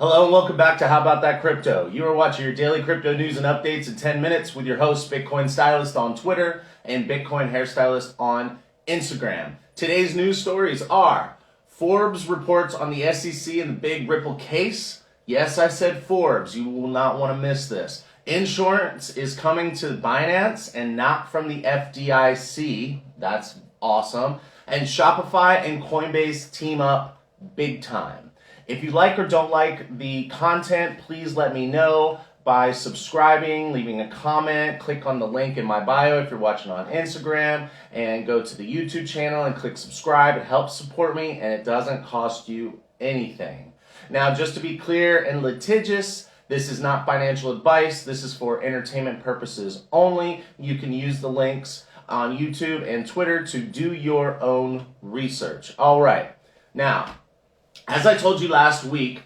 Hello and welcome back to How About That Crypto. You are watching your daily crypto news and updates in 10 minutes with your host, Bitcoin Stylist on Twitter and Bitcoin Hairstylist on Instagram. Today's news stories are Forbes reports on the SEC and the big Ripple case. Yes, I said Forbes. You will not want to miss this. Insurance is coming to Binance and not from the FDIC. That's awesome. And Shopify and Coinbase team up big time. If you like or don't like the content, please let me know by subscribing, leaving a comment. Click on the link in my bio if you're watching on Instagram, and go to the YouTube channel and click subscribe. It helps support me and it doesn't cost you anything. Now, just to be clear and litigious, this is not financial advice. This is for entertainment purposes only. You can use the links on YouTube and Twitter to do your own research. All right. Now, as I told you last week,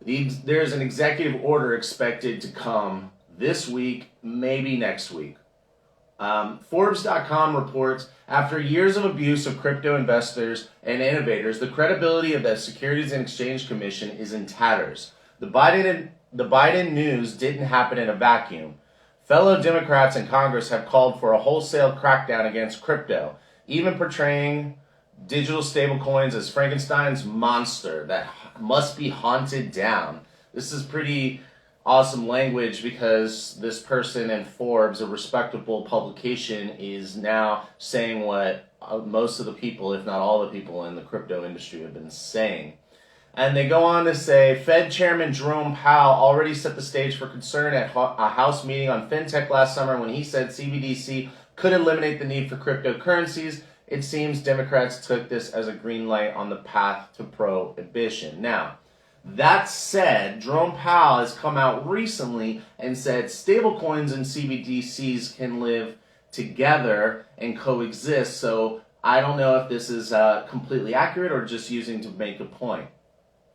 there's an executive order expected to come this week, maybe next week. Forbes.com reports, after years of abuse of crypto investors and innovators, the credibility of the Securities and Exchange Commission is in tatters. The Biden news didn't happen in a vacuum. Fellow Democrats in Congress have called for a wholesale crackdown against crypto, even portraying digital stablecoins as Frankenstein's monster that must be hunted down. This is pretty awesome language because this person in Forbes, a respectable publication, is now saying what most of the people, if not all the people in the crypto industry have been saying. And they go on to say, Fed Chairman Jerome Powell already set the stage for concern at a House meeting on FinTech last summer when he said CBDC could eliminate the need for cryptocurrencies. It seems Democrats took this as a green light on the path to prohibition. Now, that said, Jerome Powell has come out recently and said stablecoins and CBDCs can live together and coexist. So I don't know if this is completely accurate or just using to make a point.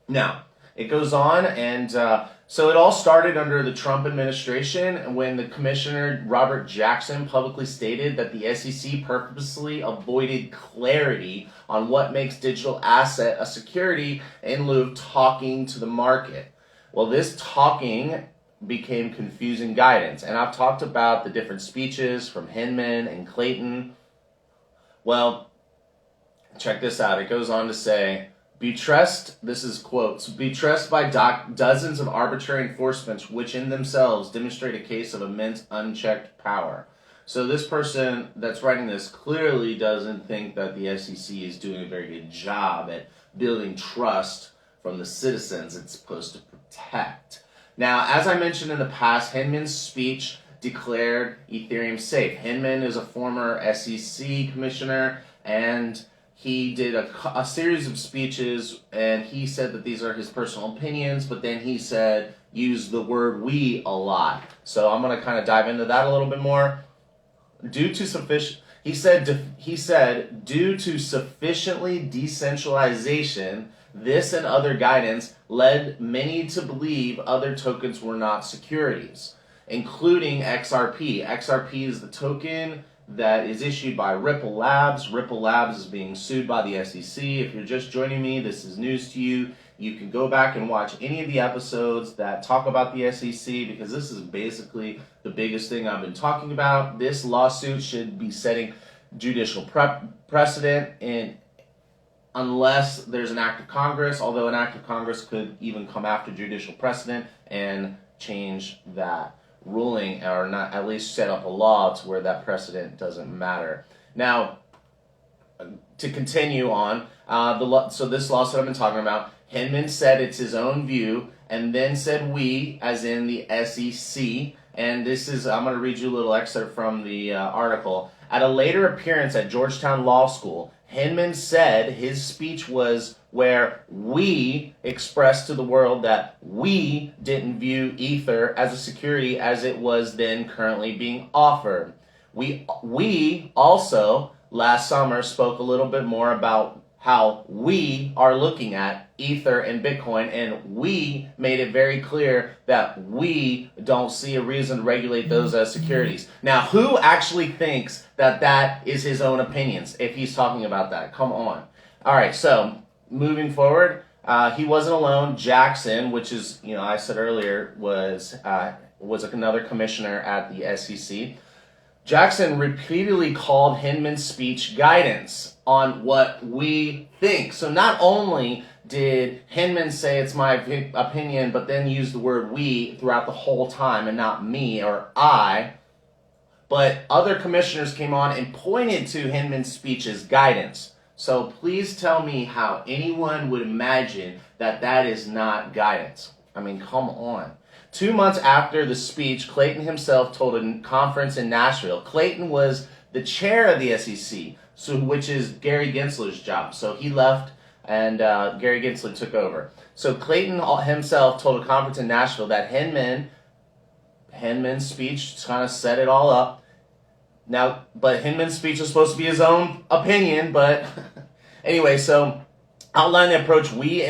Now, it goes on, and so it all started under the Trump administration when the Commissioner Robert Jackson publicly stated that the SEC purposely avoided clarity on what makes digital asset a security in lieu of talking to the market. Well, this talking became confusing guidance, and I've talked about the different speeches from Hinman and Clayton. Well, check this out. It goes on to say, this is quotes, "Betrust by dozens of arbitrary enforcements which in themselves demonstrate a case of immense unchecked power." So this person that's writing this clearly doesn't think that the SEC is doing a very good job at building trust from the citizens it's supposed to protect. Now, as I mentioned in the past, Hinman's speech declared Ethereum safe. Hinman is a former SEC commissioner, and he did a series of speeches, and he said that these are his personal opinions, but then he said, use the word we a lot. So I'm going to kind of dive into that a little bit more. He said, due to sufficiently decentralization, this and other guidance led many to believe other tokens were not securities, including XRP. XRP is the token that is issued by Ripple Labs. Ripple Labs is being sued by the SEC. If you're just joining me, this is news to you. You can go back and watch any of the episodes that talk about the SEC because this is basically the biggest thing I've been talking about. This lawsuit should be setting judicial precedent unless there's an act of Congress, although an act of Congress could even come after judicial precedent and change that ruling, or not, at least set up a law to where that precedent doesn't matter. Now, to continue on, so this lawsuit I've been talking about, Hinman said it's his own view, and then said we, as in the SEC, and this is, I'm going to read you a little excerpt from the article. At a later appearance at Georgetown Law School, Hinman said his speech was where we expressed to the world that we didn't view Ether as a security as it was then currently being offered. We also last summer spoke a little bit more about how we are looking at Ether and Bitcoin, and we made it very clear that we don't see a reason to regulate those as securities. Now, who actually thinks that that is his own opinions if he's talking about that? Come on. All right, so moving forward, He wasn't alone. Jackson, which is, I said earlier, was another commissioner at the SEC. Jackson repeatedly called Hinman's speech guidance on what we think. So not only did Hinman say it's my opinion, but then use the word we throughout the whole time and not me or I, but other commissioners came on and pointed to Hinman's speech as guidance. So please tell me how anyone would imagine that that is not guidance. I mean, come on. 2 months after the speech, Clayton himself told a conference in Nashville. Clayton was the chair of the SEC, which is Gary Gensler's job. So he left and Gary Gensler took over. So Clayton himself told a conference in Nashville that Hinman's speech kind of set it all up. Now, but Hinman's speech was supposed to be his own opinion, but anyway, so outline the approach we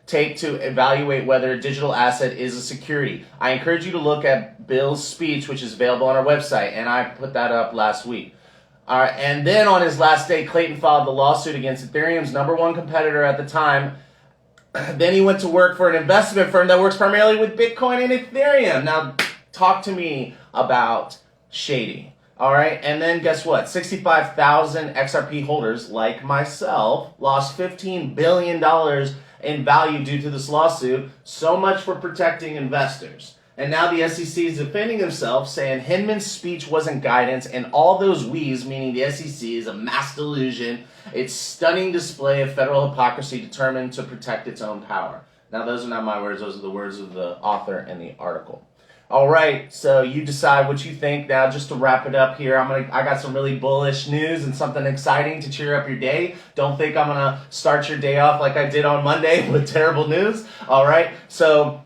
take to evaluate whether a digital asset is a security. I encourage you to look at Bill's speech, which is available on our website, and I put that up last week. All right, and then on his last day, Clayton filed the lawsuit against Ethereum's #1 competitor at the time. Then he went to work for an investment firm that works primarily with Bitcoin and Ethereum. Now, talk to me about shady. All right, and then guess what? 65,000 XRP holders, like myself, lost $15 billion in value due to this lawsuit. So much for protecting investors. And now the SEC is defending themselves, saying Hinman's speech wasn't guidance, and all those we's, meaning the SEC, is a mass delusion. It's stunning display of federal hypocrisy determined to protect its own power. Now, those are not my words. Those are the words of the author in the article. All right, so you decide what you think. Now, just to wrap it up here, I got some really bullish news and something exciting to cheer up your day. Don't think I'm gonna start your day off like I did on Monday with terrible news. All right, so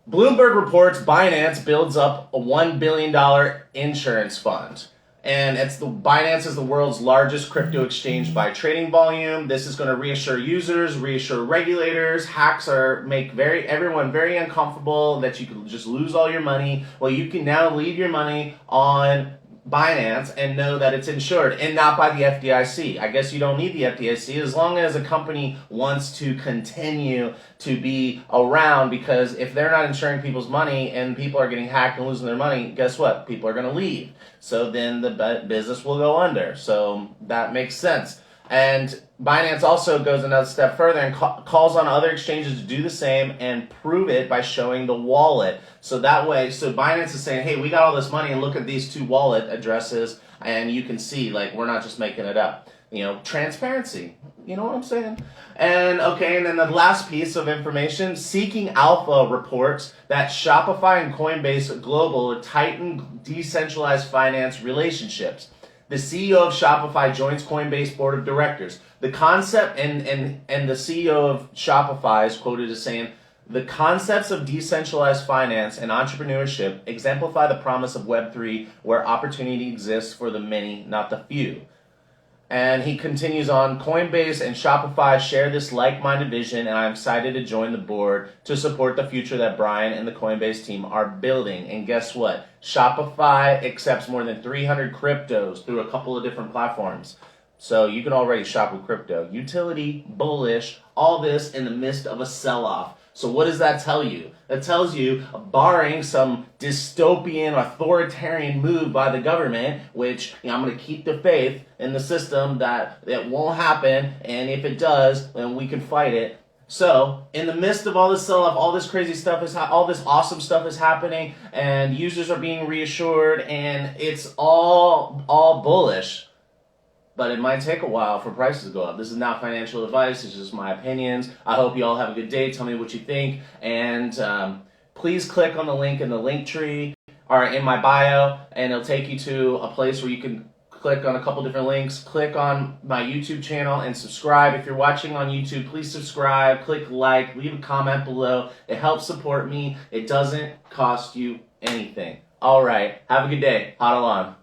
Bloomberg reports Binance builds up a $1 billion insurance fund. And Binance is the world's largest crypto exchange by trading volume. This is going to reassure users, reassure regulators. Hacks make everyone very uncomfortable that you could just lose all your money. Well, you can now leave your money on Binance and know that it's insured and not by the FDIC. I guess you don't need the FDIC as long as a company wants to continue to be around, because if they're not insuring people's money and people are getting hacked and losing their money, guess what? People are going to leave. So then the business will go under. So that makes sense. And Binance also goes another step further and calls on other exchanges to do the same and prove it by showing the wallet. So Binance is saying, hey, we got all this money and look at these 2 wallet addresses, and you can see, like, we're not just making it up. Transparency. You know what I'm saying? And then the last piece of information, Seeking Alpha reports that Shopify and Coinbase Global tighten decentralized finance relationships. The CEO of Shopify joins Coinbase board of directors. The concept, and the CEO of Shopify is quoted as saying, the concepts of decentralized finance and entrepreneurship exemplify the promise of Web3, where opportunity exists for the many, not the few. And he continues on, Coinbase and Shopify share this like-minded vision, and I'm excited to join the board to support the future that Brian and the Coinbase team are building. And guess what? Shopify accepts more than 300 cryptos through a couple of different platforms. So you can already shop with crypto. Utility, bullish, all this in the midst of a sell-off. So what does that tell you? That tells you, barring some dystopian authoritarian move by the government, which I'm going to keep the faith in the system that it won't happen, and if it does, then we can fight it. So in the midst of all this sell-off, all this crazy stuff all this awesome stuff is happening, and users are being reassured, and it's all bullish. But it might take a while for prices to go up. This is not financial advice. It's just my opinions. I hope you all have a good day. Tell me what you think. And please click on the link in the link tree or in my bio, and it'll take you to a place where you can click on a couple different links. Click on my YouTube channel and subscribe. If you're watching on YouTube, please subscribe, click like, leave a comment below. It helps support me. It doesn't cost you anything. All right. Have a good day. Hodl on.